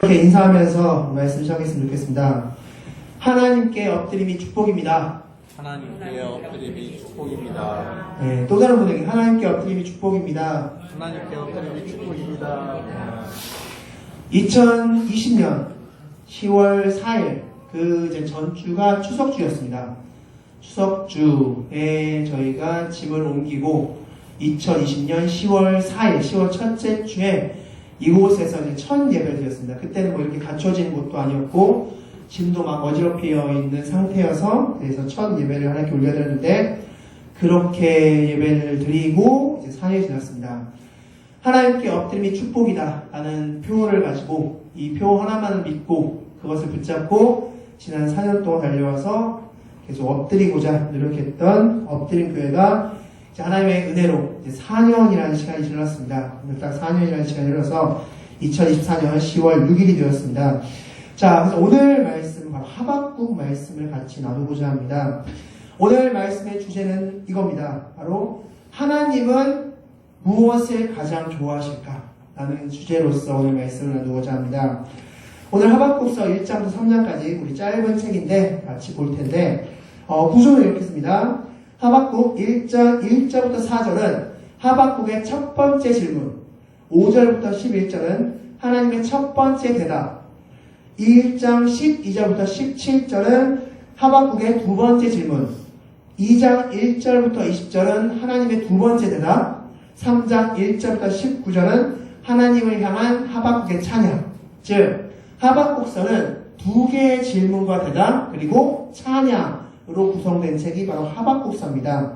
이렇게 인사하면서 말씀 시작했으면 좋겠습니다. 하나님께 엎드림이 축복입니다. 하나님께 엎드림이 축복입니다. 네, 또 다른 분에게 하나님께 엎드림이 축복입니다. 하나님께 엎드림이 축복입니다. 2020년 10월 4일 이제 전주가 추석주였습니다. 추석주에 저희가 집을 옮기고 2020년 10월 4일 10월 첫째 주에 이곳에서 이제 첫 예배를 드렸습니다. 그때는 뭐 이렇게 갖춰진 곳도 아니었고 짐도 막 어지럽혀 있는 상태여서 그래서 첫 예배를 하나님께 올려드렸는데 그렇게 예배를 드리고 이제 4년이 지났습니다. 하나님께 엎드림이 축복이다 라는 표어를 가지고 이 표 하나만을 믿고 그것을 붙잡고 지난 4년 동안 달려와서 계속 엎드리고자 노력했던 엎드림 교회가 이제 하나님의 은혜로 이제 4년이라는 시간이 지났습니다. 딱 4년이라는 시간이 흘러서 2024년 10월 6일이 되었습니다. 자, 그래서 오늘 말씀 바로 하박국 말씀을 같이 나누고자 합니다. 오늘 말씀의 주제는 이겁니다. 바로 하나님은 무엇을 가장 좋아하실까? 라는 주제로서 오늘 말씀을 나누고자 합니다. 오늘 하박국서 1장부터 3장까지 우리 짧은 책인데 같이 볼 텐데 구조는 이렇게 씁니다. 하박국 1장 1절부터 4절은 하박국의 첫 번째 질문, 5절부터 11절은 하나님의 첫 번째 대답, 1장 12절부터 17절은 하박국의 두 번째 질문, 2장 1절부터 20절은 하나님의 두 번째 대답, 3장 1절부터 19절은 하나님을 향한 하박국의 찬양. 즉 하박국서는 두 개의 질문과 대답 그리고 찬양으로 구성된 책이 바로 하박국서입니다.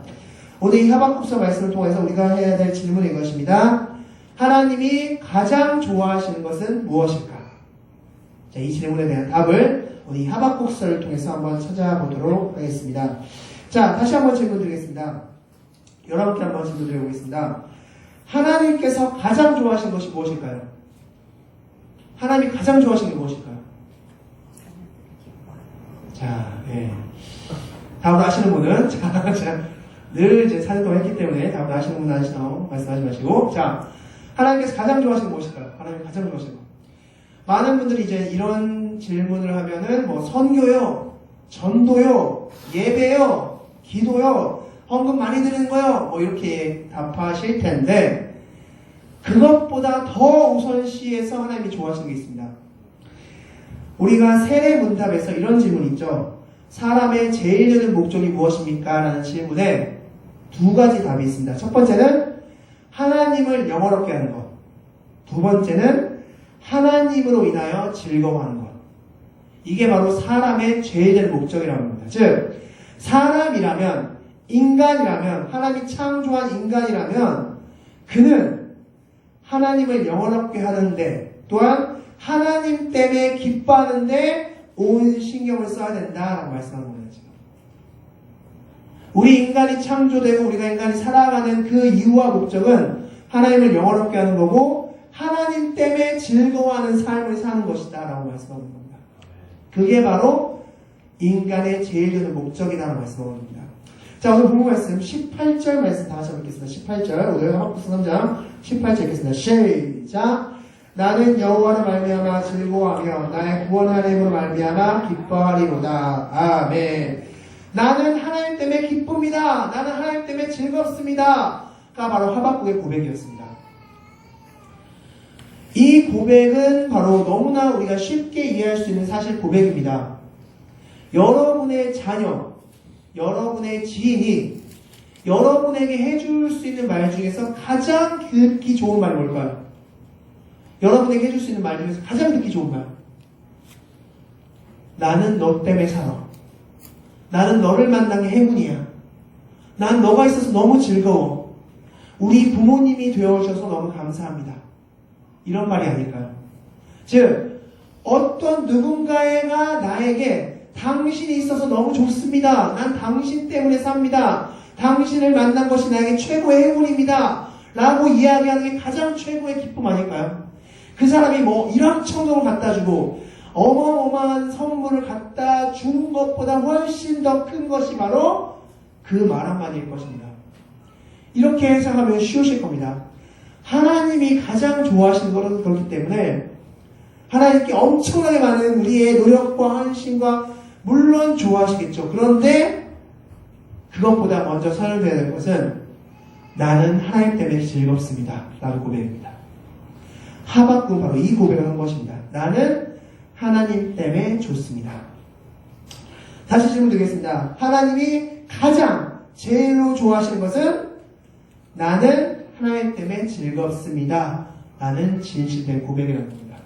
오늘 이 하박국서 말씀을 통해서 우리가 해야 될 질문은 이것입니다. 하나님이 가장 좋아하시는 것은 무엇일까? 자, 이 질문에 대한 답을 오늘 이 하박국서를 통해서 한번 찾아보도록 하겠습니다. 자, 다시 한번 질문 드리겠습니다. 여러분께 한번 질문 드려보겠습니다. 하나님께서 가장 좋아하시는 것이 무엇일까요? 하나님이 가장 좋아하시는 게 무엇일까요? 자, 예. 답을 아시는 분은, 늘 이제 4년 동안 했기 때문에 답을 아시는 분은 아시나요? 말씀하지 마시고. 자, 하나님께서 가장 좋아하시는 게 무엇일까요? 하나님이 가장 좋아하시는 거. 많은 분들이 이제 이런 질문을 하면은, 뭐, 선교요, 전도요, 예배요, 기도요, 헌금 많이 드리는 거요, 뭐, 이렇게 답하실 텐데, 그것보다 더 우선시해서 하나님이 좋아하시는 게 있습니다. 우리가 세례문답에서 이런 질문이 있죠. 사람의 제일 되는 목적이 무엇입니까? 라는 질문에 두 가지 답이 있습니다. 첫 번째는 하나님을 영화롭게 하는 것. 두 번째는 하나님으로 인하여 즐거워하는 것. 이게 바로 사람의 제일 되는 목적이라는 겁니다. 즉 사람이라면, 인간이라면, 하나님이 창조한 인간이라면 그는 하나님을 영원롭게 하는데 또한 하나님 때문에 기뻐하는데 온 신경을 써야 된다라고 말씀하는 거예요. 지금. 우리 인간이 창조되고 우리가 인간이 살아가는 그 이유와 목적은 하나님을 영원롭게 하는 거고 하나님 때문에 즐거워하는 삶을 사는 것이다 라고 말씀하는 겁니다. 그게 바로 인간의 제일 되는 목적이다라고 말씀하는 겁니다. 자, 오늘 본문 말씀 18절 말씀 다 같이 읽겠습니다. 18절, 오늘 하박국서 3장 18절 읽겠습니다. 시작! 나는 여호와를 말미암아 즐거워하며 나의 구원 하나님으로 말미암아 기뻐하리로다. 아멘. 나는 하나님 때문에 기쁩니다. 나는 하나님 때문에 즐겁습니다. 가 바로 하박국의 고백이었습니다. 이 고백은 바로 너무나 우리가 쉽게 이해할 수 있는 사실 고백입니다. 여러분의 자녀, 여러분의 지인이 여러분에게 해줄 수 있는 말 중에서 가장 듣기 좋은 말이 뭘까요? 여러분에게 해줄 수 있는 말 중에서 가장 듣기 좋은 말. 나는 너 때문에 살아. 나는 너를 만난 게 행운이야. 난 너가 있어서 너무 즐거워. 우리 부모님이 되어주셔서 너무 감사합니다. 이런 말이 아닐까요? 즉 어떤 누군가가 나에게 당신이 있어서 너무 좋습니다. 난 당신 때문에 삽니다. 당신을 만난 것이 나에게 최고의 행운입니다. 라고 이야기하는 게 가장 최고의 기쁨 아닐까요? 그 사람이 뭐 1억 천금을 갖다 주고 어마어마한 선물을 갖다 준 것보다 훨씬 더 큰 것이 바로 그 말 한마디일 것입니다. 이렇게 해석하면 쉬우실 겁니다. 하나님이 가장 좋아하시는 것은 그렇기 때문에 하나님께 엄청나게 많은 우리의 노력과 헌신과 물론 좋아하시겠죠. 그런데 그것보다 먼저 선언해야 될 것은 나는 하나님 때문에 즐겁습니다. 라는 고백입니다. 하박국은 바로 이 고백을 한 것입니다. 나는 하나님 때문에 좋습니다. 다시 질문 드리겠습니다. 하나님이 가장 제일로 좋아하시는 것은 나는 하나님 때문에 즐겁습니다. 라는 진실된 고백이라는 겁니다.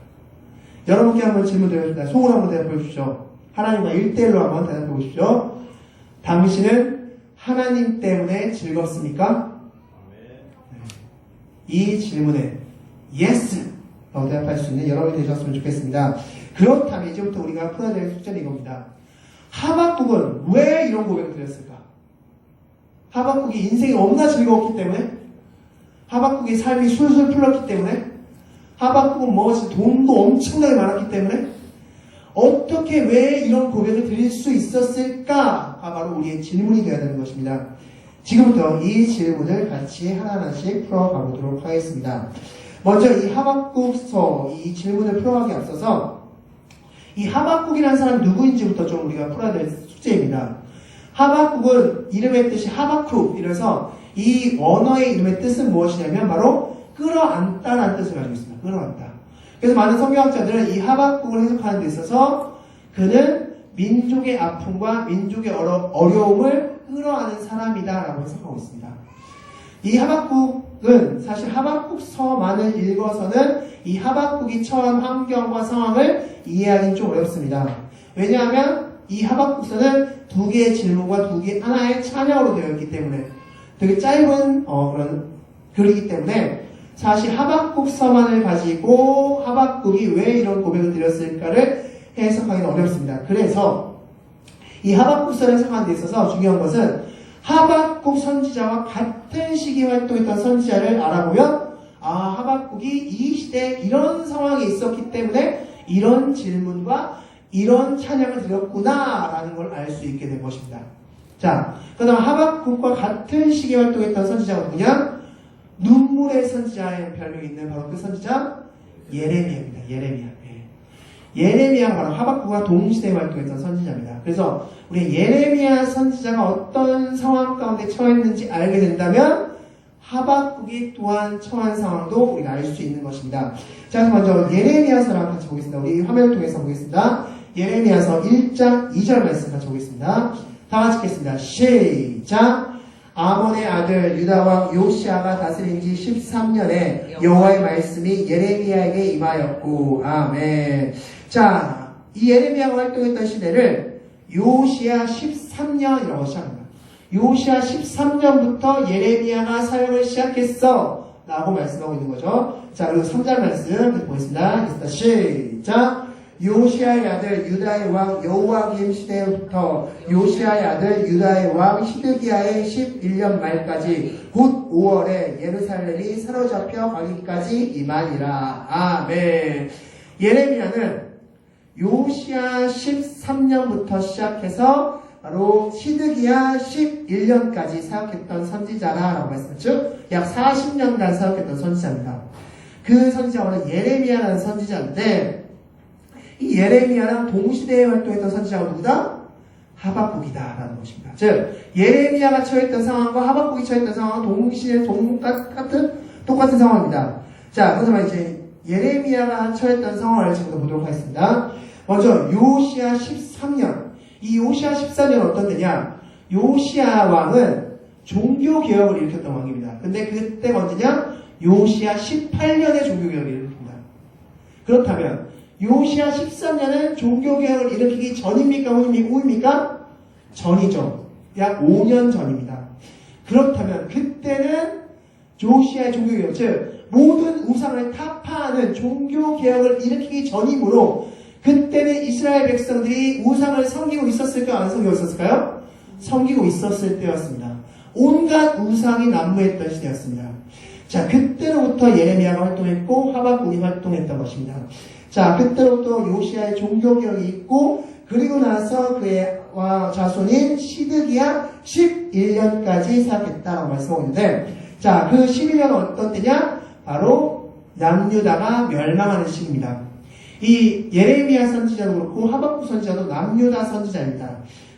여러분께 한번 질문 드리겠습니다. 속으로 한번 대답해 보십시오. 하나님과 1대1로 한번 대답해 보십시오. 당신은 하나님 때문에 즐겁습니까? 네. 이 질문에 yes! 라고 대답할 수 있는 여러분이 되셨으면 좋겠습니다. 그렇다면 이제부터 우리가 풀어야 될 숙제는 이겁니다. 하박국은 왜 이런 고백을 드렸을까? 하박국이 인생이 너무나 즐거웠기 때문에? 하박국의 삶이 술술 풀렸기 때문에? 하박국은 돈도 엄청나게 많았기 때문에? 어떻게 왜 이런 고백을 드릴 수 있었을까? 바로 우리의 질문이 되어야 되는 것입니다. 지금부터 이 질문을 같이 하나하나씩 풀어가보도록 하겠습니다. 먼저 이 하박국서 이 질문을 풀어가기 앞서서 이 하박국이라는 사람 누구인지부터 좀 우리가 풀어야 될 숙제입니다. 하박국은 이름의 뜻이 하바쿡 이래서 이 원어의 이름의 뜻은 무엇이냐면 바로 끌어안다라는 뜻을 가지고 있습니다. 끌어안다. 그래서 많은 성경학자들은 이 하박국을 해석하는 데 있어서 그는 민족의 아픔과 민족의 어려움을 끌어안는 사람이다라고 해석하고 있습니다. 이 하박국은 사실 하박국서만을 읽어서는 이 하박국이 처한 환경과 상황을 이해하기는 좀 어렵습니다. 왜냐하면 이 하박국서는 두 개의 질문과 하나의 찬양으로 되어 있기 때문에 되게 짧은 그런 글이기 때문에 사실 하박국서만을 가지고 하박국이 왜 이런 고백을 드렸을까를 해석하기는 어렵습니다. 그래서 이 하박국서를 해석하는 데 있어서 중요한 것은 하박국 선지자와 같은 시기에 활동했던 선지자를 알아보면 하박국이 이 시대에 이런 상황이 있었기 때문에 이런 질문과 이런 찬양을 드렸구나 라는 걸 알 수 있게 된 것입니다. 자, 그 다음 하박국과 같은 시기에 활동했던 선지자가 누구냐? 눈물의 선지자의 별명이 있는 바로 그 선지자 예레미야입니다. 예레미야가 바로 하박국과 동시대에 활동했던 선지자입니다. 그래서 우리 예레미야 선지자가 어떤 상황 가운데 처했는지 알게 된다면 하박국이 또한 처한 상황도 우리가 알 수 있는 것입니다. 자, 먼저 예레미야서랑 같이 보겠습니다. 우리 화면을 통해서 보겠습니다. 예레미야서 1장 2절 말씀 같이 보겠습니다. 다 같이 읽겠습니다. 시작! 아몬의 아들 유다왕 요시아가 다스린 지 13년에 여호와의 말씀이 예레미야에게 임하였고 아멘. 자, 이 예레미야가 활동했던 시대를 요시아 13년이라고 시작합니다. 요시아 13년부터 예레미야가 사역을 시작했어 라고 말씀하고 있는 거죠. 자, 그리고 3절 말씀 보겠습니다. 시작! 요시아의 아들 유다의 왕 여호와김 시대부터 요시아의 아들 유다의 왕 시드기야의 11년 말까지 곧 5월에 예루살렘이 사로잡혀 가기까지 이만이라. 아멘. 예레미야는 요시아 13년부터 시작해서 바로 시드기야 11년까지 사역했던 선지자라고 말씀했죠. 즉 약 40년간 사역했던 선지자입니다. 그 선지자가 바로 예레미야라는 선지자인데 이 예레미야랑 동시대에 활동했던 선지자가 누구다? 하박국이다라는 것입니다. 즉 예레미야가 처했던 상황과 하박국이 처했던 상황은 동시에 똑같은 상황입니다. 자, 그러면 이제 예레미야가 처했던 상황을 지금부터 보도록 하겠습니다. 먼저 요시아 13년. 이 요시아 14년은 어떤 때냐? 요시아 왕은 종교개혁을 일으켰던 왕입니다. 근데 그때가 언제냐? 요시아 18년에 종교개혁을 일으킵니다. 그렇다면 요시아 13년은 종교개혁을 일으키기 전입니까? 후입니까? 전이죠. 약 5년 전입니다. 그렇다면 그때는 요시아의 종교개혁, 즉 모든 우상을 타파하는 종교개혁을 일으키기 전이므로 그때는 이스라엘 백성들이 우상을 섬기고 있었을까요? 안 섬기고 있었을까요? 섬기고 있었을 때였습니다. 온갖 우상이 난무했던 시대였습니다. 자, 그때로부터 예레미야가 활동했고 하박국이 활동했던 것입니다. 자, 그때부터 요시아의 종교개혁이 있고 그리고 나서 그의 자손인 시드기야 11년까지 사역했다고 말씀하고 있는데 자, 그 11년은 어떤 때냐? 바로 남유다가 멸망하는 시기입니다. 이 예레미야 선지자도 그렇고 하박국 선지자도 남유다 선지자입니다.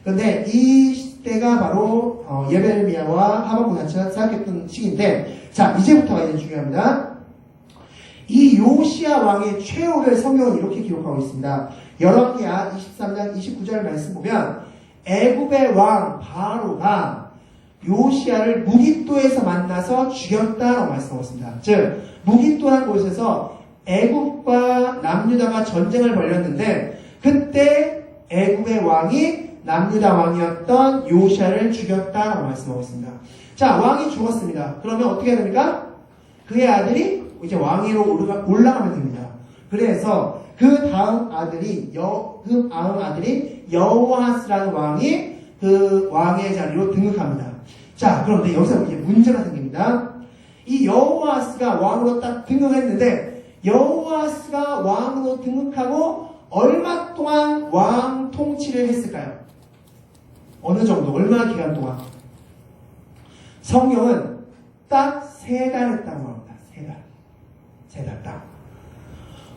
그런데 이 시대가 바로 예레미야와 하박국 자체가 생각했던 시기인데, 자 이제부터가 이제 중요합니다. 이 요시야 왕의 최후를 성경은 이렇게 기록하고 있습니다. 열왕기하 23장 29절 말씀 보면 애굽의 왕 바로가 요시야를 무깃도에서 만나서 죽였다라고 말씀하고 있습니다. 즉 무깃도라는 곳에서 애굽과 남유다가 전쟁을 벌였는데 그때 애굽의 왕이 남유다 왕이었던 요시야를 죽였다라고 말씀하고 있습니다. 자, 왕이 죽었습니다. 그러면 어떻게 해야 됩니까? 그의 아들이 이제 왕위로 올라가면 됩니다. 그래서 그 다음 아들이 여호아스라는 왕이 그 왕의 자리로 등극합니다. 자, 그런데 여기서 이제 문제가 생깁니다. 이 여호아스가 왕으로 딱 등극했는데 여호아스가 왕으로 등극하고 얼마 동안 왕 통치를 했을까요? 어느 정도, 얼마나 기간 동안? 성경은 딱 3달 했다고 합니다. 3달 딱.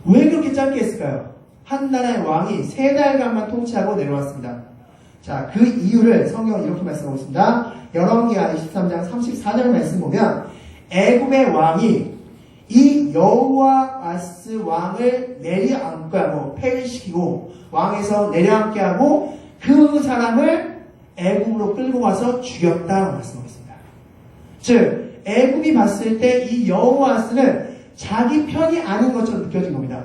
왜 그렇게 짧게 했을까요? 한 나라의 왕이 3달간만 통치하고 내려왔습니다. 자, 그 이유를 성경은 이렇게 말씀하고 있습니다. 열왕기하 23장 34절 말씀 보면 애굽의 왕이 이 여호아스 왕을 내려앉게 하고 폐위시키고 왕에서 내려앉게 하고 그 사람을 애굽으로 끌고 가서 죽였다고 말씀하겠습니다. 즉 애굽이 봤을 때 이 여호아스는 자기 편이 아닌 것처럼 느껴진 겁니다.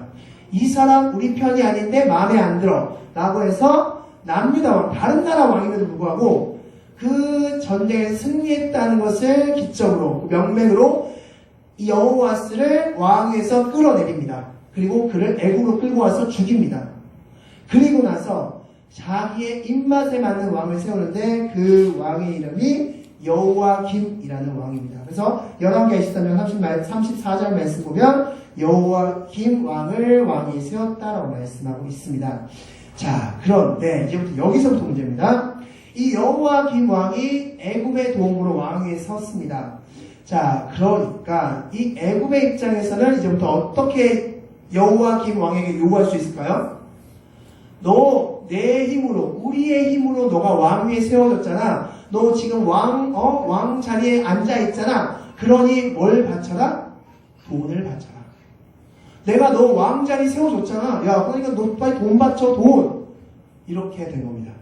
이 사람 우리 편이 아닌데 마음에 안 들어 라고 해서 남유다 왕, 다른 나라 왕임에도 불구하고 그 전쟁에 승리했다는 것을 기점으로, 명맥으로 이 여호아스를 왕위에서 끌어내립니다. 그리고 그를 애굽으로 끌고 와서 죽입니다. 그리고 나서 자기의 입맛에 맞는 왕을 세우는데 그 왕의 이름이 여호와김이라는 왕입니다. 그래서 열왕기하 23장 34절 말씀 보면 여호와김 왕을 왕이 세웠다라고 말씀하고 있습니다. 자, 그런데 이제부터 여기서부터 문제입니다. 이 여호와김 왕이 애굽의 도움으로 왕위에 섰습니다. 자, 그러니까 이 애굽의 입장에서는 이제부터 어떻게 여호와김 왕에게 요구할 수 있을까요? 너 내 힘으로, 우리의 힘으로 너가 왕위에 세워졌잖아. 너 지금 왕 자리에 앉아 있잖아. 그러니 뭘 바쳐라? 돈을 바쳐라. 내가 너 왕 자리 세워줬잖아. 야, 그러니까 너 빨리 돈 바쳐, 돈. 이렇게 된 겁니다.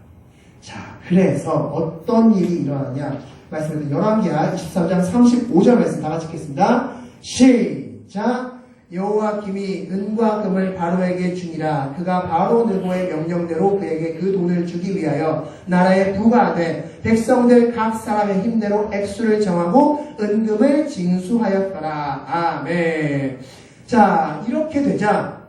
자, 그래서 어떤 일이 일어나냐? 말씀드린 열왕기하 23장 35절 말씀 다 같이 읽겠습니다. 시작. 여호와김이 은과 금을 바로에게 주니라. 그가 바로 느고의 명령대로 그에게 그 돈을 주기 위하여 나라에 부과하되 백성들 각 사람의 힘대로 액수를 정하고 은금을 징수하였더라. 아멘. 자, 이렇게 되자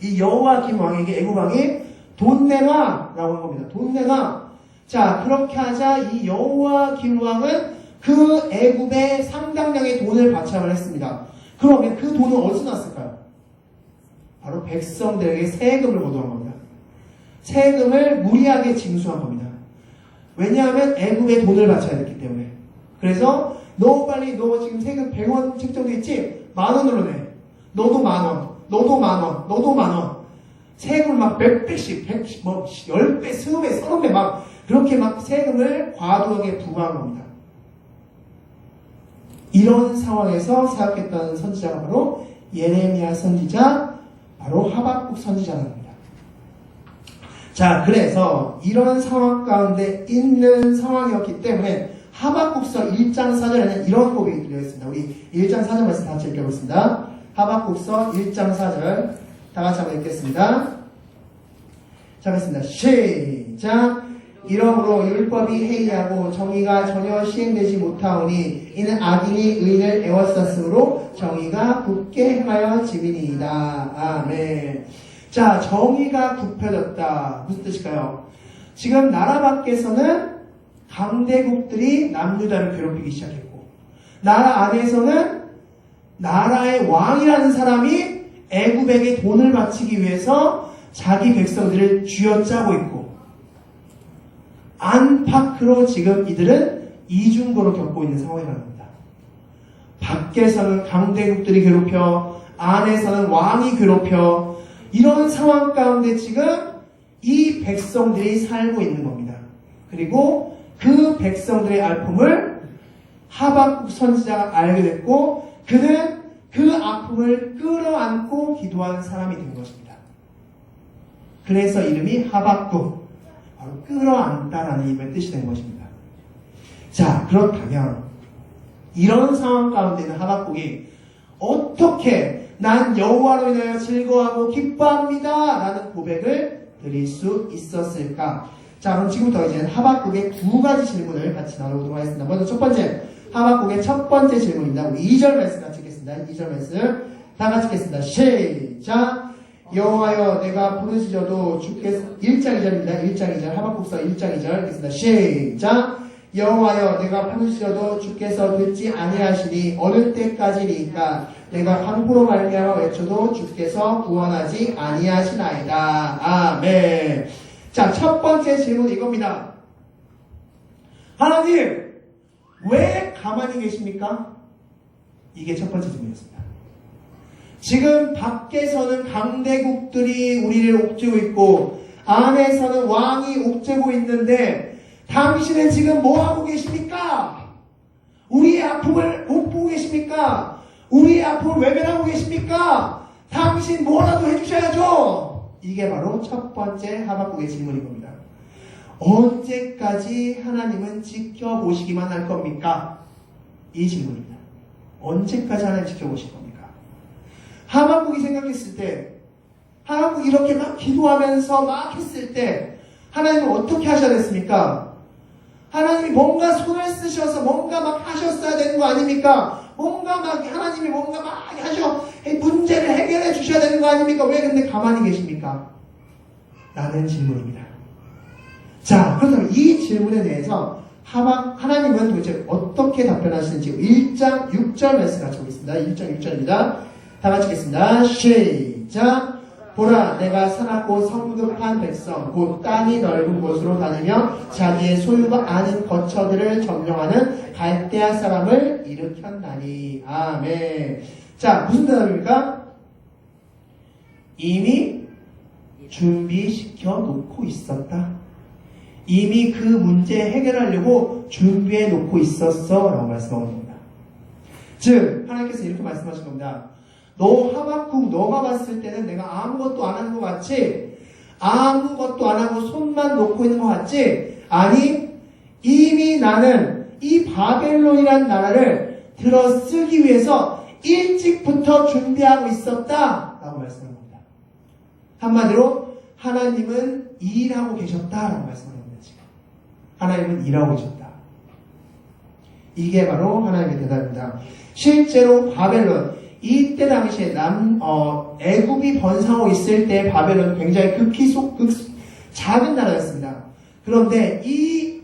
이 여호와김 왕에게 애굽 왕이 돈 내놔 라고 한 겁니다. 돈 내놔. 자, 그렇게 하자 이 여호와김 왕은 그 애굽에 상당량의 돈을 바참을 했습니다. 그러면 그 돈은 어디서 났을까요? 바로 백성들에게 세금을 거두한 겁니다. 세금을 무리하게 징수한 겁니다. 왜냐하면 애굽에 돈을 바쳐야 됐기 때문에. 그래서 너 지금 세금 100원 책정돼 있지? 10,000원으로 내. 너도 10,000원, 너도 10,000원, 너도 10,000원. 세금을 막 몇 배씩, 10배, 20배, 30배 막 그렇게 막 세금을 과도하게 부과한 겁니다. 이런 상황에서 사역했던 선지자가 바로 예레미야 선지자, 바로 하박국 선지자라는 겁니다. 자, 그래서 이런 상황 가운데 있는 상황이었기 때문에 하박국서 1장 4절에는 이런 고백이 들려있습니다. 우리 1장 4절 말씀 다 같이 읽어보겠습니다. 하박국서 1장 4절 다 같이 한번 읽겠습니다. 자, 읽겠습니다. 시작. 이러므로 율법이 해이하고 정의가 전혀 시행되지 못하오니 이는 악인이 의인을 애워쌌으므로 정의가 굳게 행하여 지민이이다. 아멘. 자, 정의가 굽혀졌다. 무슨 뜻일까요? 지금 나라 밖에서는 강대국들이 남유다를 괴롭히기 시작했고 나라 안에서는 나라의 왕이라는 사람이 애굽에게 돈을 바치기 위해서 자기 백성들을 쥐어짜고 있고 안팎으로 지금 이들은 이중고를 겪고 있는 상황이라는 겁니다. 밖에서는 강대국들이 괴롭혀 안에서는 왕이 괴롭혀 이런 상황 가운데 지금 이 백성들이 살고 있는 겁니다. 그리고 그 백성들의 아픔을 하박국 선지자가 알게 됐고 그는 그 아픔을 끌어안고 기도하는 사람이 된 것입니다. 그래서 이름이 하박국, 바로 끌어안다라는 이름의 뜻이 된 것입니다. 자, 그렇다면 이런 상황 가운데 있는 하박국이 어떻게 난 여호와로 인하여 즐거워하고 기뻐합니다 라는 고백을 드릴 수 있었을까? 자, 그럼 지금부터 이제 하박국의 두 가지 질문을 같이 나눠보도록 하겠습니다. 먼저 첫 번째, 하박국의 첫 번째 질문입니다. 우리 2절 말씀 같이 읽겠습니다. 2절 말씀 다 같이 읽겠습니다. 시작! 여호와여 내가 부르짖어도 주께서 1장 2절입니다. 1장 2절 하박국서 1장 2절 읽겠습니다. 시작! 여호와여 내가 부르짖어도 주께서 듣지 아니하시니 어느 때까지니까 내가 함부로 말미암아 외쳐도 주께서 구원하지 아니하시나이다. 아멘. 자, 첫 번째 질문 이겁니다. 하나님, 왜 가만히 계십니까? 이게 첫 번째 질문이었습니다. 지금 밖에서는 강대국들이 우리를 옥죄고 있고 안에서는 왕이 옥죄고 있는데 당신은 지금 뭐하고 계십니까? 우리의 아픔을 못 보고 계십니까? 우리의 아픔을 외면하고 계십니까? 당신 뭐라도 해주셔야죠. 이게 바로 첫 번째 하박국의 질문인 겁니다. 언제까지 하나님은 지켜보시기만 할 겁니까? 이 질문입니다. 언제까지 하나님 지켜보실 겁니까? 하박국이 생각했을 때, 하박국이 이렇게 막 기도하면서 막 했을 때 하나님은 어떻게 하셔야 됐습니까? 하나님이 뭔가 손을 쓰셔서 뭔가 막 하셨어야 되는 거 아닙니까? 뭔가 막 하나님이 뭔가 막 하셔 문제를 해결해 주셔야 되는 거 아닙니까? 왜 근데 가만히 계십니까? 라는 질문입니다. 자, 그렇다면 이 질문에 대해서 하나님은 도대체 어떻게 답변하시는지 1장 6절 말씀 같이 보겠습니다. 1장 6절입니다. 다 같이 읽겠습니다. 시작! 보라 내가 사납고 성급한 백성 곧 땅이 넓은 곳으로 다니며 자기의 소유가 아닌 거처들을 점령하는 갈대아 사람을 일으켰나니. 아멘. 자, 무슨 대답입니까? 이미 준비시켜 놓고 있었다. 이미 그 문제 해결하려고 준비해 놓고 있었어 라고 말씀하는 겁니다. 즉 하나님께서 이렇게 말씀하신 겁니다. 너 하박국 너가 봤을 때는 내가 아무것도 안 하는 것 같지? 아무것도 안 하고 손만 놓고 있는 것 같지? 아니, 이미 나는 이 바벨론이라는 나라를 들어 쓰기 위해서 일찍부터 준비하고 있었다 라고 말씀하는 겁니다. 한마디로 하나님은 일하고 계셨다라고 말씀하는 겁니다. 지금 하나님은 일하고 계셨다. 이게 바로 하나님의 대답입니다. 실제로 바벨론 이때 당시에 애굽이 번성하고 있을 때 바벨론은 굉장히 작은 나라였습니다. 그런데 이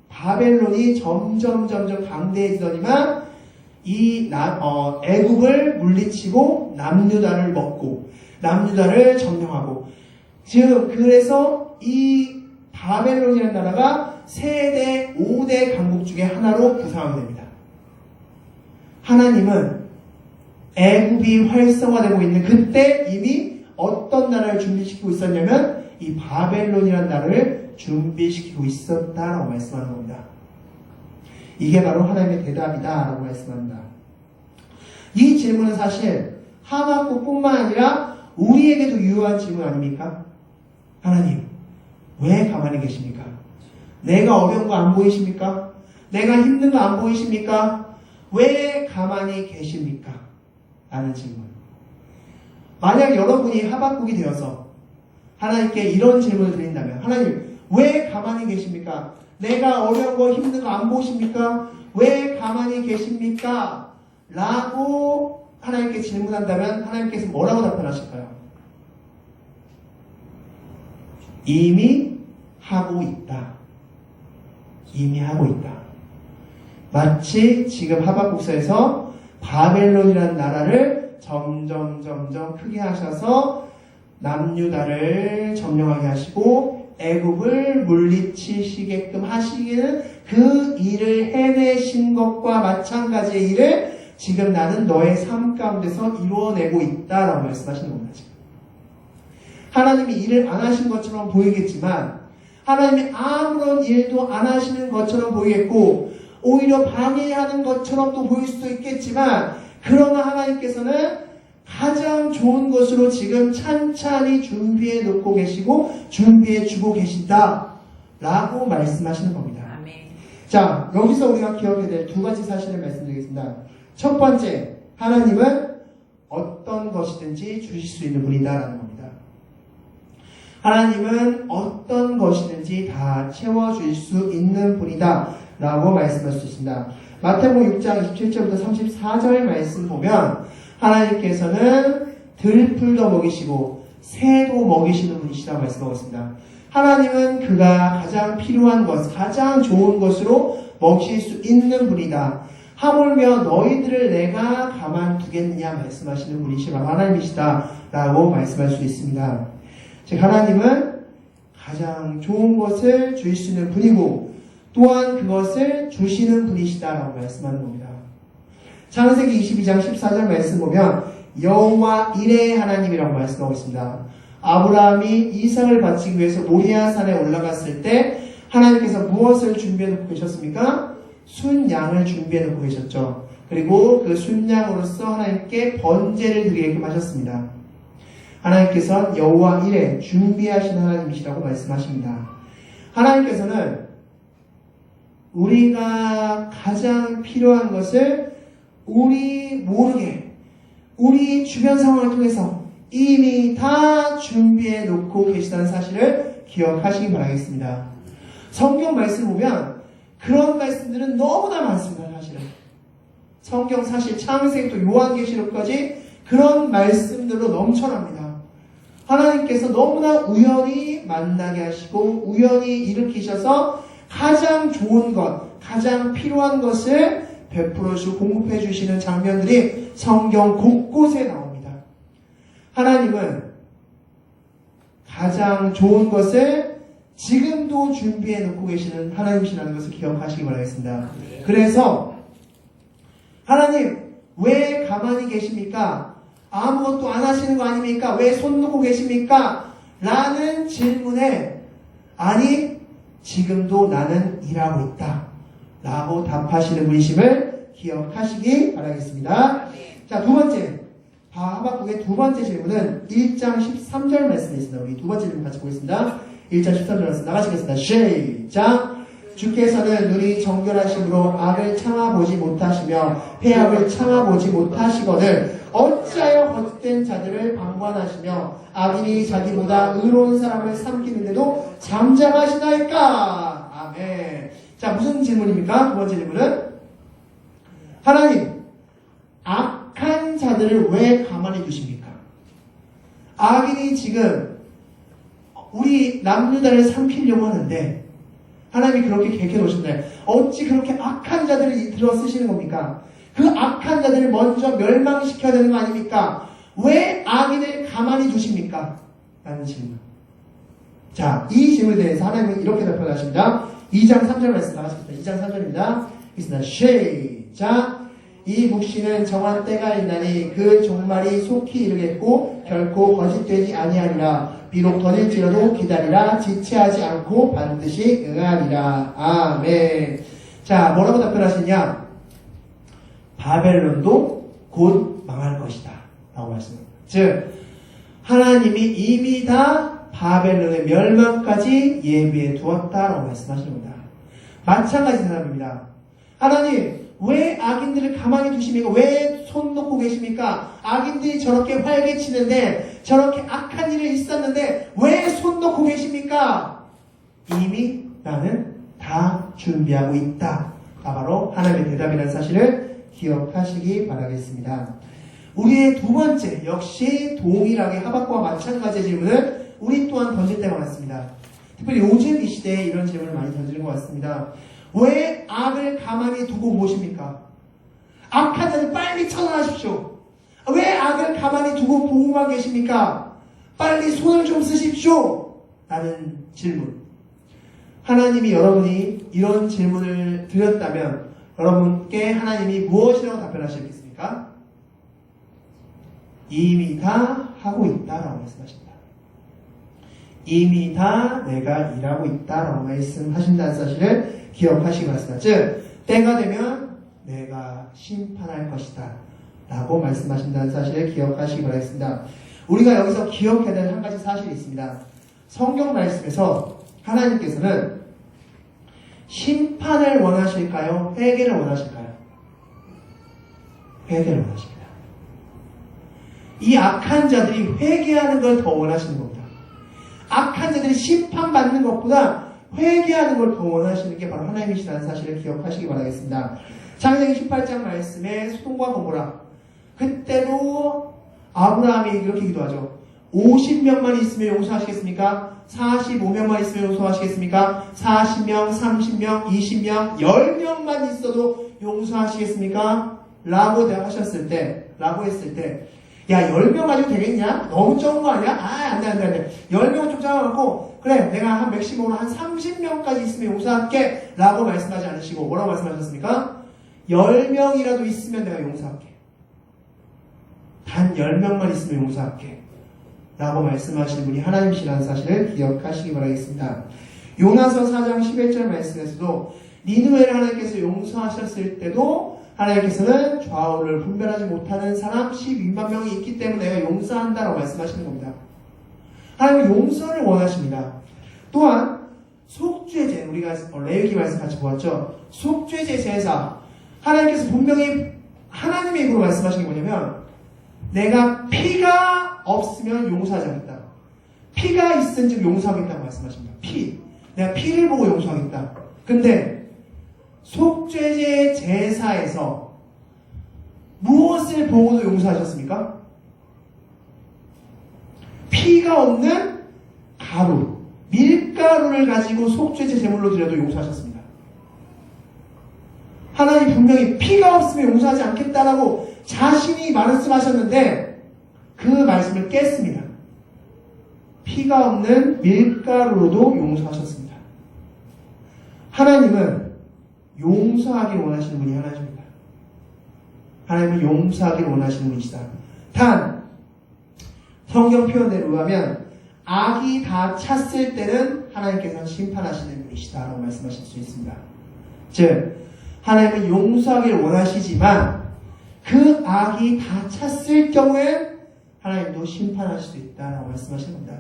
바벨론이 점점 강대해지더니만 이 애굽을 물리치고 남유다를 먹고 남유다를 점령하고 즉 그래서 이 바벨론이라는 나라가 세대 5대 강국 중에 하나로 구성하게 됩니다. 하나님은 애굽이 활성화되고 있는 그때 이미 어떤 나라를 준비시키고 있었냐면 이 바벨론이라는 나라를 준비시키고 있었다라고 말씀하는 겁니다. 이게 바로 하나님의 대답이다라고 말씀합니다. 이 질문은 사실 하박국뿐만 아니라 우리에게도 유효한 질문 아닙니까? 하나님, 왜 가만히 계십니까? 내가 어려운 거 안 보이십니까? 내가 힘든 거 안 보이십니까? 왜 가만히 계십니까? 라는 질문. 만약 여러분이 하박국이 되어서 하나님께 이런 질문을 드린다면 하나님 왜 가만히 계십니까? 내가 어려운 거 힘든 거 안 보십니까? 왜 가만히 계십니까? 라고 하나님께 질문한다면 하나님께서 뭐라고 답변하실까요? 이미 하고 있다. 이미 하고 있다. 마치 지금 하박국서에서 바벨론이라는 나라를 점점 크게 하셔서 남유다를 점령하게 하시고 애굽을 물리치시게끔 하시기는 그 일을 해내신 것과 마찬가지의 일을 지금 나는 너의 삶 가운데서 이루어내고 있다라고 말씀하시는 겁니다. 지금. 하나님이 일을 안 하신 것처럼 보이겠지만 하나님이 아무런 일도 안 하시는 것처럼 보이겠고 오히려 방해하는 것처럼도 보일 수도 있겠지만 그러나 하나님께서는 가장 좋은 것으로 지금 찬찬히 준비해 놓고 계시고 준비해 주고 계신다 라고 말씀하시는 겁니다. 아멘. 자, 여기서 우리가 기억해야 될 두 가지 사실을 말씀드리겠습니다. 첫 번째, 하나님은 어떤 것이든지 주실 수 있는 분이다 라는 겁니다. 하나님은 어떤 것이든지 다 채워줄 수 있는 분이다 라고 말씀할 수 있습니다. 마태복음 6장 27절부터 34절 말씀 보면 하나님께서는 들풀도 먹이시고 새도 먹이시는 분이시라고 말씀하고 있습니다. 하나님은 그가 가장 필요한 것, 가장 좋은 것으로 먹일 수 있는 분이다. 하물며 너희들을 내가 가만두겠느냐 말씀하시는 분이시라 하나님이시다 라고 말씀할 수 있습니다. 즉 하나님은 가장 좋은 것을 주실 수 있는 분이고 또한 그것을 주시는 분이시다라고 말씀하는 겁니다. 창세기 22장 14절 말씀 보면 여호와 이레의 하나님이라고 말씀하고 있습니다. 아브라함이 이삭을 바치기 위해서 모리아 산에 올라갔을 때 하나님께서 무엇을 준비해 놓고 계셨습니까? 순양을 준비해 놓고 계셨죠. 그리고 그 순양으로서 하나님께 번제를 드리게끔 하셨습니다. 하나님께서는 여호와 이레 준비하신 하나님이시라고 말씀하십니다. 하나님께서는 우리가 가장 필요한 것을 우리 모르게 우리 주변 상황을 통해서 이미 다 준비해 놓고 계시다는 사실을 기억하시기 바라겠습니다. 성경 말씀 보면 그런 말씀들은 너무나 많습니다. 사실은 성경 사실 창세기부터 요한계시록까지 그런 말씀들로 넘쳐납니다. 하나님께서 너무나 우연히 만나게 하시고 우연히 일으키셔서 가장 좋은 것, 가장 필요한 것을 베풀어 주시고 공급해 주시는 장면들이 성경 곳곳에 나옵니다. 하나님은 가장 좋은 것을 지금도 준비해 놓고 계시는 하나님이시라는 것을 기억하시기 바라겠습니다. 그래서 하나님 왜 가만히 계십니까? 아무것도 안 하시는 거 아닙니까? 왜 손 놓고 계십니까? 라는 질문에 아니 지금도 나는 일하고 있다 라고 답하시는 분이심을 기억하시기 바라겠습니다. 자, 두 번째 하박국의 두 번째 질문은 1장 13절 말씀이 있습니다. 우리 두 번째 질문 같이 보겠습니다. 1장 13절 말씀 나가시겠습니다. 시작! 주께서는 눈이 정결하심으로 악을 참아보지 못하시며 폐악을 참아보지 못하시거늘 어찌하여 거짓된 자들을 방관하시며 악인이 자기보다 의로운 사람을 삼키는데도 잠잠하시나이까? 아멘. 자, 무슨 질문입니까? 두 번째 질문은 하나님 악한 자들을 왜 가만히 두십니까? 악인이 지금 우리 남유다를 삼키려고 하는데 하나님이 그렇게 계획해 놓으신데 어찌 그렇게 악한 자들을 들어 쓰시는 겁니까? 그 악한 자들을 먼저 멸망시켜야 되는 거 아닙니까? 왜 악인을 가만히 두십니까? 라는 질문. 자, 이 질문에 대해서 하나님은 이렇게 답변하십니다. 2장 3절 말씀 나가십니다. 2장 3절입니다. 있습니다. 시작! 이 묵시는 정한 때가 있나니 그 종말이 속히 이르겠고 결코 거짓되지 아니하리라. 비록 더딜지라도 기다리라. 지체하지 않고 반드시 응하리라. 아멘. 자, 뭐라고 답변하시냐? 바벨론도 곧 망할 것이다 라고 말씀합니다. 즉 하나님이 이미 다 바벨론의 멸망까지 예비해 두었다라고 말씀하시는 겁니다. 마찬가지 대답입니다. 하나님 왜 악인들을 가만히 두십니까? 왜 손 놓고 계십니까? 악인들이 저렇게 활개치는데 저렇게 악한 일이 있었는데 왜 손 놓고 계십니까? 이미 나는 다 준비하고 있다. 바로 하나님의 대답이라는 사실을 기억하시기 바라겠습니다. 우리의 두 번째 역시 동일하게 하박국과 마찬가지의 질문을 우리 또한 던질 때가 많습니다. 특별히 요즘 이 시대에 이런 질문을 많이 던지는 것 같습니다. 왜 악을 가만히 두고 보십니까? 악한 자들 빨리 처단하십시오. 왜 악을 가만히 두고 보고만 계십니까? 빨리 손을 좀 쓰십시오. 라는 질문. 하나님이 여러분이 이런 질문을 드렸다면 여러분께 하나님이 무엇이라고 답변하시겠습니까? 이미 다 하고 있다라고 말씀하십니다. 이미 다 내가 일하고 있다라고 말씀하신다는 사실을 기억하시기 바랍니다. 즉 때가 되면 내가 심판할 것이다 라고 말씀하신다는 사실을 기억하시기 바라겠습니다. 우리가 여기서 기억해야 될 한 가지 사실이 있습니다. 성경 말씀에서 하나님께서는 심판을 원하실까요? 회개를 원하실까요? 회개를 원하십니다. 이 악한 자들이 회개하는 걸 더 원하시는 겁니다. 악한 자들이 심판받는 것보다 회개하는 걸 더 원하시는 게 바로 하나님이시라는 사실을 기억하시기 바라겠습니다. 창세기 18장 말씀에 소돔과 고모라, 그때도 아브라함이 이렇게 기도하죠. 50명만 있으면 용서하시겠습니까? 45명만 있으면 용서하시겠습니까? 40명, 30명, 20명, 10명만 있어도 용서하시겠습니까? 라고 대하셨을 때, 라고 했을 때, 야, 10명 가지고 되겠냐? 너무 적은 거 아니야? 안 돼. 10명은 좀 작아갖고, 그래, 내가 한 맥시멈으로 한 30명까지 있으면 용서할게. 라고 말씀하지 않으시고, 뭐라고 말씀하셨습니까? 10명이라도 있으면 내가 용서할게. 단 10명만 있으면 용서할게. 라고 말씀하시는 분이 하나님이시라는 사실을 기억하시기 바라겠습니다. 요나서 4장 11절 말씀에서도 니느웨를 하나님께서 용서하셨을 때도 하나님께서는 좌우를 분별하지 못하는 사람 12만 명이 있기 때문에 내가 용서한다라고 말씀하시는 겁니다. 하나님은 용서를 원하십니다. 또한 속죄제, 우리가 레위기 말씀 같이 보았죠. 속죄제 제사, 하나님께서 분명히 하나님의 입으로 말씀하신 게 뭐냐면 내가 피가 없으면 용서하지 않겠다. 피가 있은 즉 용서하겠다고 말씀하십니다. 피. 내가 피를 보고 용서하겠다. 근데 속죄제 제사에서 무엇을 보고도 용서하셨습니까? 피가 없는 가루, 밀가루를 가지고 속죄제 제물로 드려도 용서하셨습니다. 하나님 분명히 피가 없으면 용서하지 않겠다라고 자신이 말씀하셨는데 그 말씀을 깼습니다. 피가 없는 밀가루로도 용서하셨습니다. 하나님은 용서하길 원하시는 분이 하나님입니다. 하나님은 용서하길 원하시는 분이시다. 단 성경 표현대로 의하면 악이 다 찼을 때는 하나님께서는 심판하시는 분이시다라고 말씀하실 수 있습니다. 즉 하나님은 용서하길 원하시지만 그 악이 다 찼을 경우에 하나님도 심판하실 수 있다라고 말씀하시는 겁니다.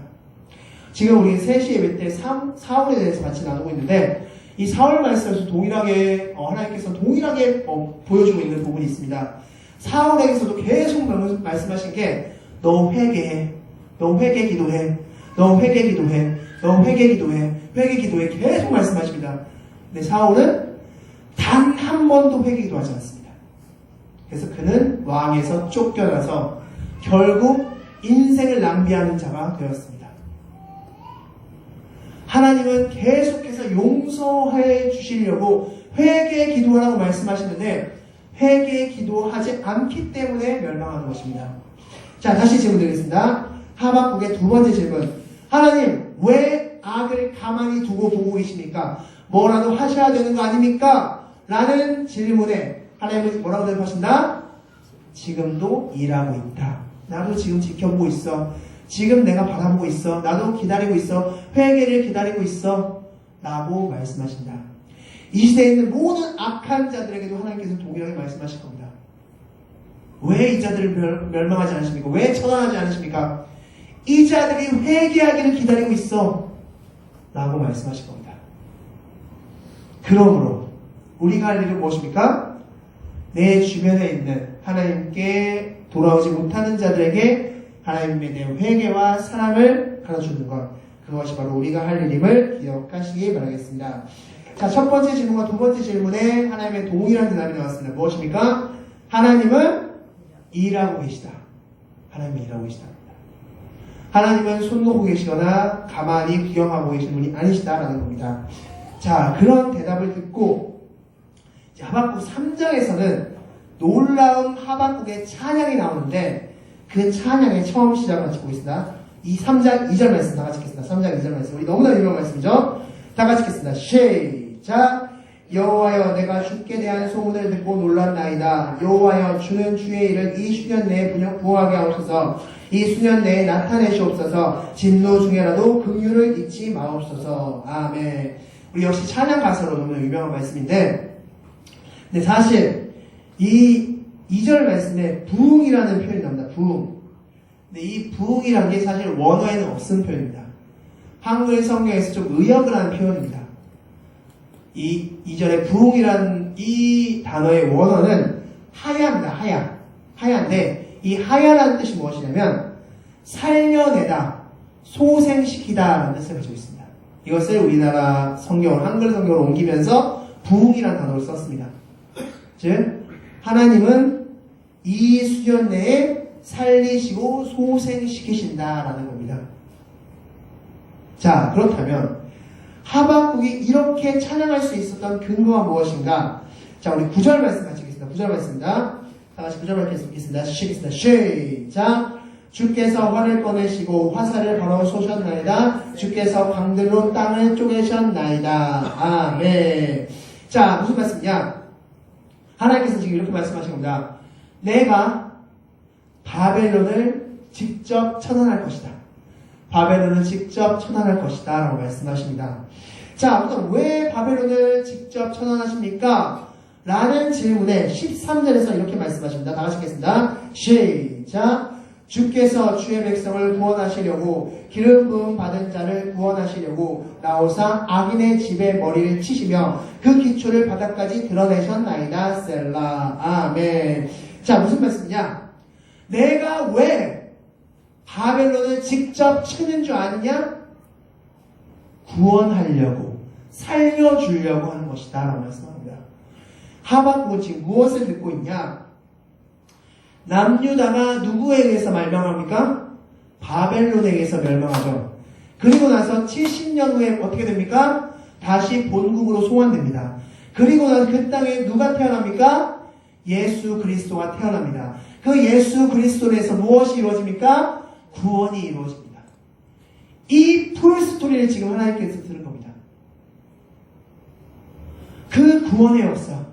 지금 우리 3시 예배 때 사울에 대해서 같이 나누고 있는데 이 사울 말씀에서 동일하게 하나님께서 동일하게 보여주고 있는 부분이 있습니다. 사울에게서도 계속 말씀하신 게 너 회개해, 너 회개 기도해, 너 회개 기도해, 너 회개 기도해, 회개 기도해 계속 말씀하십니다. 근데 사울은 단 한 번도 회개 기도하지 않습니다. 그래서 그는 왕에서 쫓겨나서 결국 인생을 낭비하는 자가 되었습니다. 하나님은 계속해서 용서해 주시려고 회개 기도하라고 말씀하시는데 회개 기도하지 않기 때문에 멸망하는 것입니다. 자, 다시 질문 드리겠습니다. 하박국의 두 번째 질문. 하나님, 왜 악을 가만히 두고 보고 계십니까? 뭐라도 하셔야 되는 거 아닙니까? 라는 질문에 하나님은 뭐라고 대답하신다? 지금도 일하고 있다. 나도 지금 지켜보고 있어. 지금 내가 바라보고 있어. 나도 기다리고 있어. 회개를 기다리고 있어. 라고 말씀하신다. 이 시대에 있는 모든 악한 자들에게도 하나님께서 동일하게 말씀하실 겁니다. 왜 이 자들을 멸망하지 않으십니까? 왜 처단하지 않으십니까? 이 자들이 회개하기를 기다리고 있어. 라고 말씀하실 겁니다. 그러므로 우리가 할 일은 무엇입니까? 내 주변에 있는 하나님께 돌아오지 못하는 자들에게 하나님에 대한 회개와 사랑을 가르쳐주는 것, 그것이 바로 우리가 할 일임을 기억하시기 바라겠습니다. 자, 첫 번째 질문과 두 번째 질문에 하나님의 동일한 대답이 나왔습니다. 무엇입니까? 하나님은 일하고 계시다. 하나님은 일하고 계시다. 하나님은 손 놓고 계시거나 가만히 구경하고 계신 분이 아니시다라는 겁니다. 자, 그런 대답을 듣고 하박국 3장에서는 놀라운 하박국의 찬양이 나오는데 그 찬양의 처음 시작을 같이 보겠습니다. 이 3장 2절 말씀 다 같이 읽겠습니다. 3장 2절 말씀. 우리 너무나 유명한 말씀이죠. 다 같이 읽겠습니다. 시작! 여호와여, 내가 주께 대한 소문을 듣고 놀랐나이다. 여호와여, 주는 주의 일을 이 수년 내에 부응하게 하옵소서. 이 수년 내에 나타내시옵소서. 진노 중에라도 긍휼을 잊지 마옵소서. 아멘. 우리 역시 찬양 가사로 너무 유명한 말씀인데, 근데 사실 이 2절 말씀에 부흥이라는 표현이 나옵니다. 부흥. 근데 이 부흥이라는 게 사실 원어에는 없는 표현입니다. 한글 성경에서 좀 의역을 하는 표현입니다. 이 2절에 부흥이라는 이 단어의 원어는 하야입니다. 하야. 하야인데 이 하야라는 뜻이 무엇이냐면 살려내다, 소생시키다 라는 뜻을 가지고 있습니다. 이것을 우리나라 성경을 한글 성경으로 옮기면서 부흥이라는 단어를 썼습니다. 즉 하나님은 이 수년 내에 살리시고 소생시키신다라는 겁니다. 자, 그렇다면 하박국이 이렇게 찬양할 수 있었던 근거가 무엇인가? 자, 우리 9절 말씀 같이 읽겠습니다. 9절 말씀입니다. 다 같이 9절 말씀 읽겠습니다. 시작! 주께서 활을 꺼내시고 화살을 걸어 쏘셨나이다. 주께서 강들로 땅을 쪼개셨나이다. 아멘. 자, 무슨 말씀이냐? 하나님께서 지금 이렇게 말씀하신 겁니다. 내가 바벨론을 직접 처단할 것이다. 바벨론을 직접 처단할 것이다 라고 말씀하십니다. 자, 아무튼 왜 바벨론을 직접 처단하십니까? 라는 질문에 13절에서 이렇게 말씀하십니다. 다 같이 읽겠습니다. 시작! 주께서 주의 백성을 구원하시려고 기름 부음 받은 자를 구원하시려고 나오사 악인의 집에 머리를 치시며 그 기초를 바닥까지 드러내셨나이다. 셀라. 아멘. 자, 무슨 말씀이냐? 내가 왜 바벨론을 직접 치는 줄 아느냐? 구원하려고, 살려주려고 하는 것이다 라고 말씀합니다. 하박국은 지금 무엇을 듣고 있냐? 남유다가 누구에 의해서 멸망합니까? 바벨론에 의해서 멸망하죠. 그리고 나서 70년 후에 어떻게 됩니까? 다시 본국으로 소환됩니다. 그리고 나서 그 땅에 누가 태어납니까? 예수 그리스도가 태어납니다. 그 예수 그리스도에서 무엇이 이루어집니까? 구원이 이루어집니다. 이 풀스토리를 지금 하나님께서 들은 겁니다. 그 구원의 역사.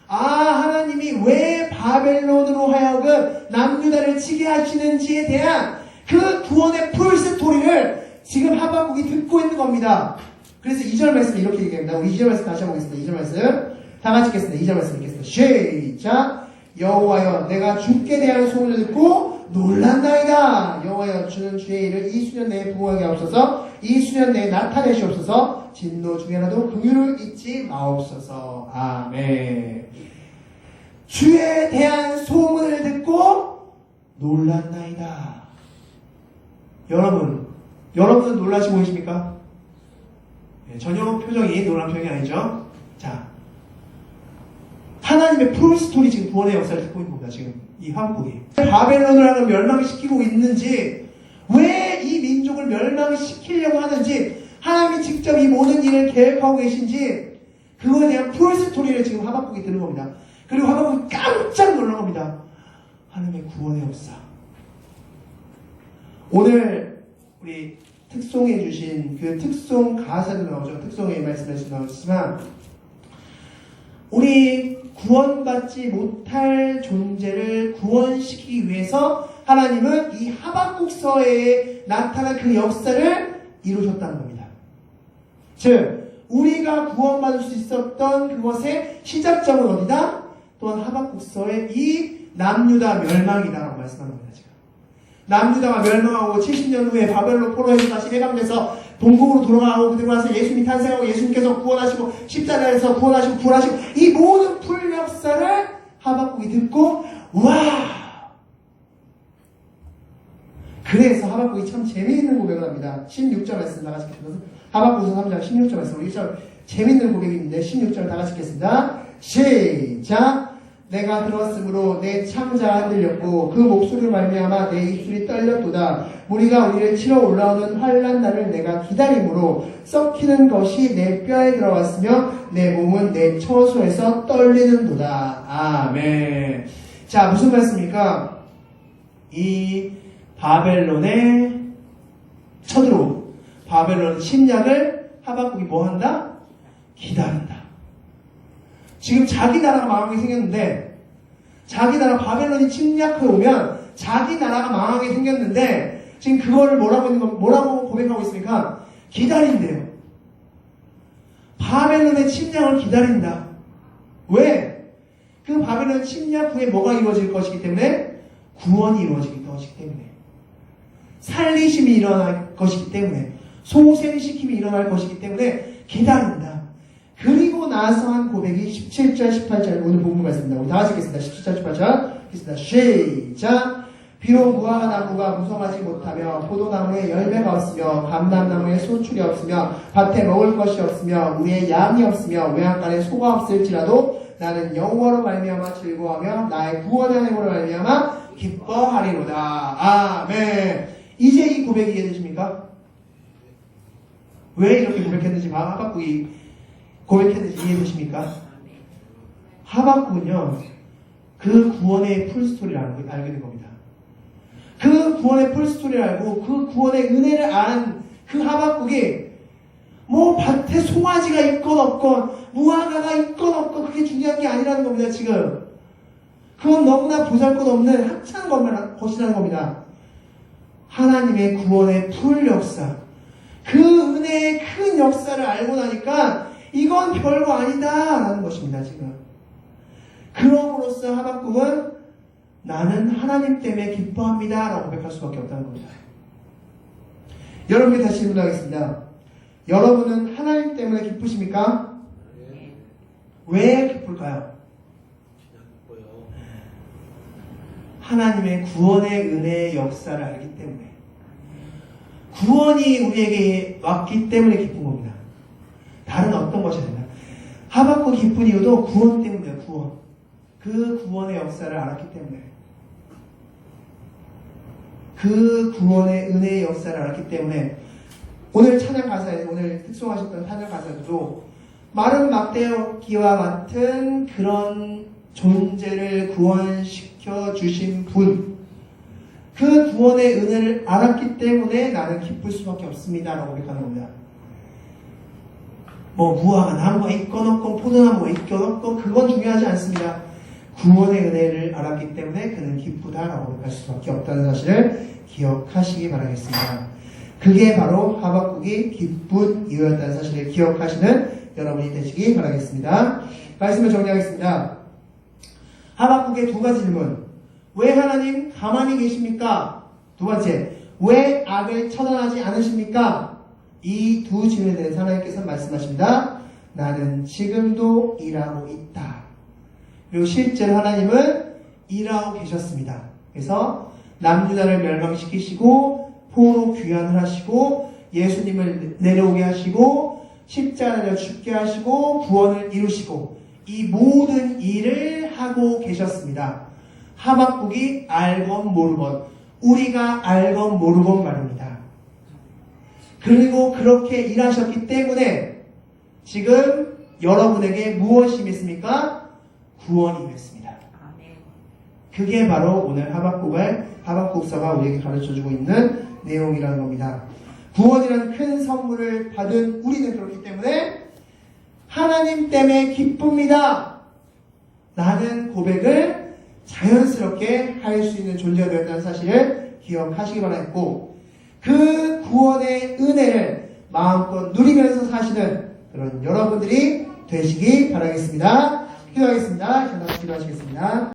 하나님이 왜 바벨론으로 하여금 남유다를 치게 하시는지에 대한 그 구원의 풀스토리를 지금 하박국이 듣고 있는 겁니다. 그래서 2절 말씀을 이렇게 얘기합니다. 우리 2절 말씀 다시 한번 보겠습니다. 2절 말씀 다 같이 읽겠습니다. 2절 말씀 읽겠습니다. 시작! 여호와여 내가 주께 대한 소문을 듣고 놀란나이다. 여호와여 주는 주의 일을 이 수년 내에 부응하게 하옵소서. 이 수년 내에 나타내시옵소서. 진노 중에라도 긍휼을 잊지 마옵소서. 아멘. 주에 대한 소문을 듣고 놀란나이다. 여러분은 놀라시고 계십니까? 네, 전혀 표정이 놀란 표정이 아니죠. 자, 하나님의 풀스토리 지금 구원의 역사를 듣고 있는 겁니다. 지금 이 하박국이 바벨론을 하는 멸망시키고 있는지, 왜 이 민족을 멸망시키려고 하는지, 하나님이 직접 이 모든 일을 계획하고 계신지, 그거에 대한 풀스토리를 지금 하박국이 들은 겁니다. 그리고 하박국이 깜짝 놀란 겁니다. 하나님의 구원의 역사. 오늘 우리 특송해 주신 그 특송 가사도 나오죠. 특송의 말씀에서 나오지만 우리 구원받지 못할 존재를 구원시키기 위해서 하나님은 이 하박국서에 나타난 그 역사를 이루셨다는 겁니다. 즉 우리가 구원받을 수 있었던 그것의 시작점은 어디다? 또한 하박국서의 이 남유다 멸망이다라고 말씀하는 겁니다. 지금 남유다가 멸망하고 70년 후에 바벨론 포로에서 다시 해방돼서 본국으로 돌아가고 그리고 나서 예수님이 탄생하고 예수님께서 구원하시고 십자가에서 구원하시고 부활하시고 이 모든 풀역사를 하박국이 듣고 와! 그래서 하박국이 참 재미있는 고백을 합니다. 16절 말씀 다 같이 읽겠습니다. 하박국서 3장 16절 말씀 우리 참 재미있는 고백이 있는데 16절 다 같이 읽겠습니다. 시작! 내가 들었으므로 내 창자가 흔들렸고 그 목소리로 말미암아 내 입술이 떨렸도다. 무리가 우리를 치러 올라오는 환난 날을 내가 기다림으로 썩히는 것이 내 뼈에 들어왔으며 내 몸은 내 처소에서 떨리는도다. 아멘. 자, 무슨 말씀입니까? 이 바벨론의 쳐들어옴, 바벨론 침략을 하박국이 뭐한다? 기다린다. 지금 자기 나라가 망하게 생겼는데 자기 나라 바벨론이 침략해 오면 자기 나라가 망하게 생겼는데 지금 그거를 뭐라고 고백하고 있습니까? 기다린대요. 바벨론의 침략을 기다린다. 왜? 그 바벨론 침략 후에 뭐가 이루어질 것이기 때문에? 구원이 이루어질 것이기 때문에. 살리심이 일어날 것이기 때문에. 소생시킴이 일어날 것이기 때문에 기다린다. 그리고 나서 한 고백이 17절, 18절 오늘 본문 말씀입니다. 우리 다 같이 읽겠습니다. 17절, 18절 읽겠습니다. 시작! 비록 무화과나무가 무성하지 못하며 포도나무에 열매가 없으며 감람나무에 소출이 없으며 밭에 먹을 것이 없으며 우리의 양이 없으며 외양간에 소가 없을지라도 나는 여호와로 말미암아 즐거워하며 나의 구원의 하나님으로 말미암아 기뻐하리로다. 아멘. 이제 이 고백이 이해되십니까? 왜 이렇게 고백했는지 하박국이 고백했는지 이해되십니까? 하박국은요 그 구원의 풀스토리를 알게 된 겁니다. 그 구원의 풀스토리를 알고 그 구원의 은혜를 안 그 하박국이 뭐 밭에 송아지가 있건 없건 무화과가 있건 없건 그게 중요한 게 아니라는 겁니다. 지금 그건 너무나 보잘것없는 하찮은 것이라는 겁니다. 하나님의 구원의 풀 역사, 그 은혜의 큰 역사를 알고 나니까 이건 별거 아니다 라는 것입니다. 지금 그럼으로써 하박국은 나는 하나님 때문에 기뻐합니다 라고 고백할 수밖에 없다는 겁니다. 여러분께 다시 질문하겠습니다. 여러분은 하나님 때문에 기쁘십니까? 네. 왜 기쁠까요? 하나님의 구원의 은혜의 역사를 알기 때문에, 구원이 우리에게 왔기 때문에 기쁜 겁니다. 다른 어떤 것이 아니라 하박국 기쁜 이유도 구원 때문이에요. 구원. 그 구원의 역사를 알았기 때문에, 그 구원의 은혜의 역사를 알았기 때문에 오늘 찬양 가사에서 오늘 특송하셨던 찬양 가사도 마른 막대기와 같은 그런 존재를 구원시켜 주신 분, 그 구원의 은혜를 알았기 때문에 나는 기쁠 수밖에 없습니다 라고 고백하는 겁니다. 뭐 무화과 나무가 있건 없건 포도나무가 있건 없건 그건 중요하지 않습니다. 구원의 은혜를 알았기 때문에 그는 기쁘다라고 고백할 수밖에 없다는 사실을 기억하시기 바라겠습니다. 그게 바로 하박국이 기쁜 이유였다는 사실을 기억하시는 여러분이 되시기 바라겠습니다. 말씀을 정리하겠습니다. 하박국의 두 가지 질문. 왜 하나님 가만히 계십니까? 두 번째, 왜 악을 처단하지 않으십니까? 이 두 질문에 대해서 하나님께서 말씀하십니다. 나는 지금도 일하고 있다. 그리고 실제로 하나님은 일하고 계셨습니다. 그래서 남유다를 멸망시키시고 포로 귀환을 하시고 예수님을 내려오게 하시고 십자가를 죽게 하시고 구원을 이루시고 이 모든 일을 하고 계셨습니다. 하박국이 알건 모르건, 우리가 알건 모르건 말입니다. 그리고 그렇게 일하셨기 때문에 지금 여러분에게 무엇이 임했습니까? 구원이 임했습니다. 그게 바로 오늘 하박국서가 우리에게 가르쳐주고 있는 내용이라는 겁니다. 구원이라는 큰 선물을 받은 우리는 그렇기 때문에 하나님 때문에 기쁩니다. 라는 고백을 자연스럽게 할 수 있는 존재가 되었다는 사실을 기억하시기 바라겠고, 그 구원의 은혜를 마음껏 누리면서 사시는 그런 여러분들이 되시기 바라겠습니다. 기도하겠습니다. 기도하시겠습니다.